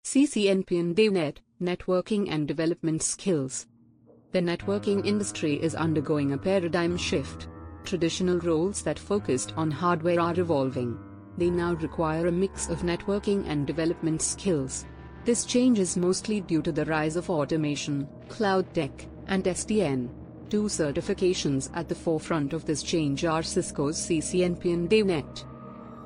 CCNP and DevNet, Networking and Development Skills. The networking industry is undergoing a paradigm shift. Traditional roles that focused on hardware are evolving. They now require a mix of networking and development skills. This change is mostly due to the rise of automation, cloud tech, and SDN. Two certifications at the forefront of this change are Cisco's CCNP and DevNet.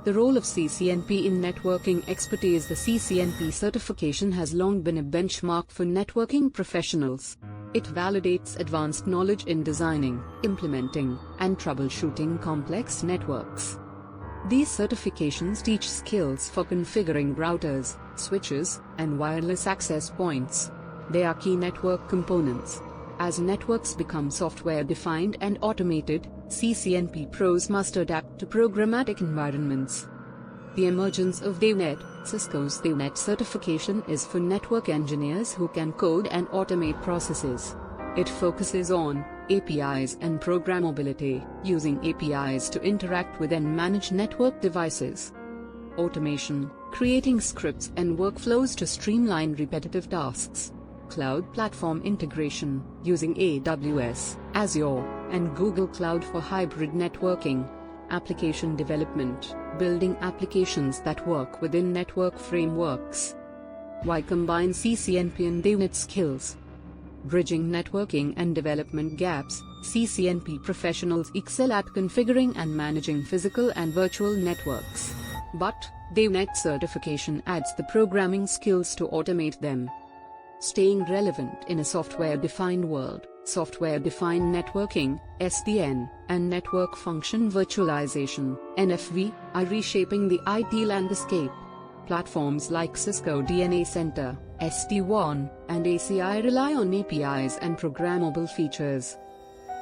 The role of CCNP in networking expertise. The CCNP certification has long been a benchmark for networking professionals. It validates advanced knowledge in designing, implementing, and troubleshooting complex networks. These certifications teach skills for configuring routers, switches, and wireless access points. They are key network components. As networks become software-defined and automated, CCNP pros must adapt to programmatic environments. The emergence of DevNet. Cisco's DevNet certification is for network engineers who can code and automate processes. It focuses on APIs and programmability, using APIs to interact with and manage network devices. Automation, creating scripts and workflows to streamline repetitive tasks. Cloud platform integration, using AWS, Azure, and Google Cloud for hybrid networking. Application development, building applications that work within network frameworks. Why combine CCNP and DevNet skills? Bridging networking and development gaps. CCNP professionals excel at configuring and managing physical and virtual networks. But DevNet certification adds the programming skills to automate them. Staying relevant in a software-defined world, software-defined networking, SDN, and network function virtualization, NFV, are reshaping the IT landscape. Platforms like Cisco DNA Center, SD-WAN, and ACI rely on APIs and programmable features.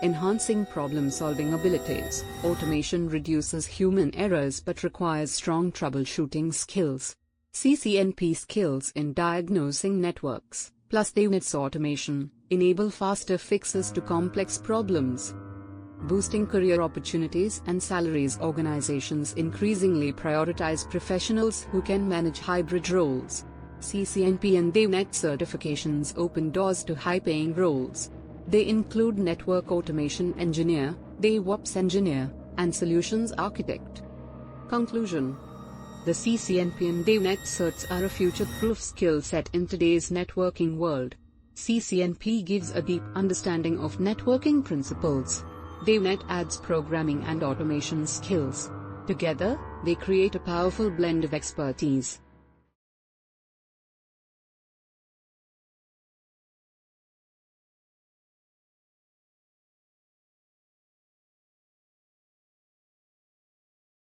Enhancing problem-solving abilities. Automation reduces human errors but requires strong troubleshooting skills. CCNP skills in diagnosing networks, plus DevNet's automation, enable faster fixes to complex problems. Boosting career opportunities and salaries. Organizations increasingly prioritize professionals who can manage hybrid roles. CCNP and DevNet certifications open doors to high-paying roles. They include network automation engineer, DevOps engineer, and solutions architect. Conclusion. The CCNP and DevNet certs are a future-proof skill set in today's networking world. CCNP gives a deep understanding of networking principles. DevNet adds programming and automation skills. Together, they create a powerful blend of expertise.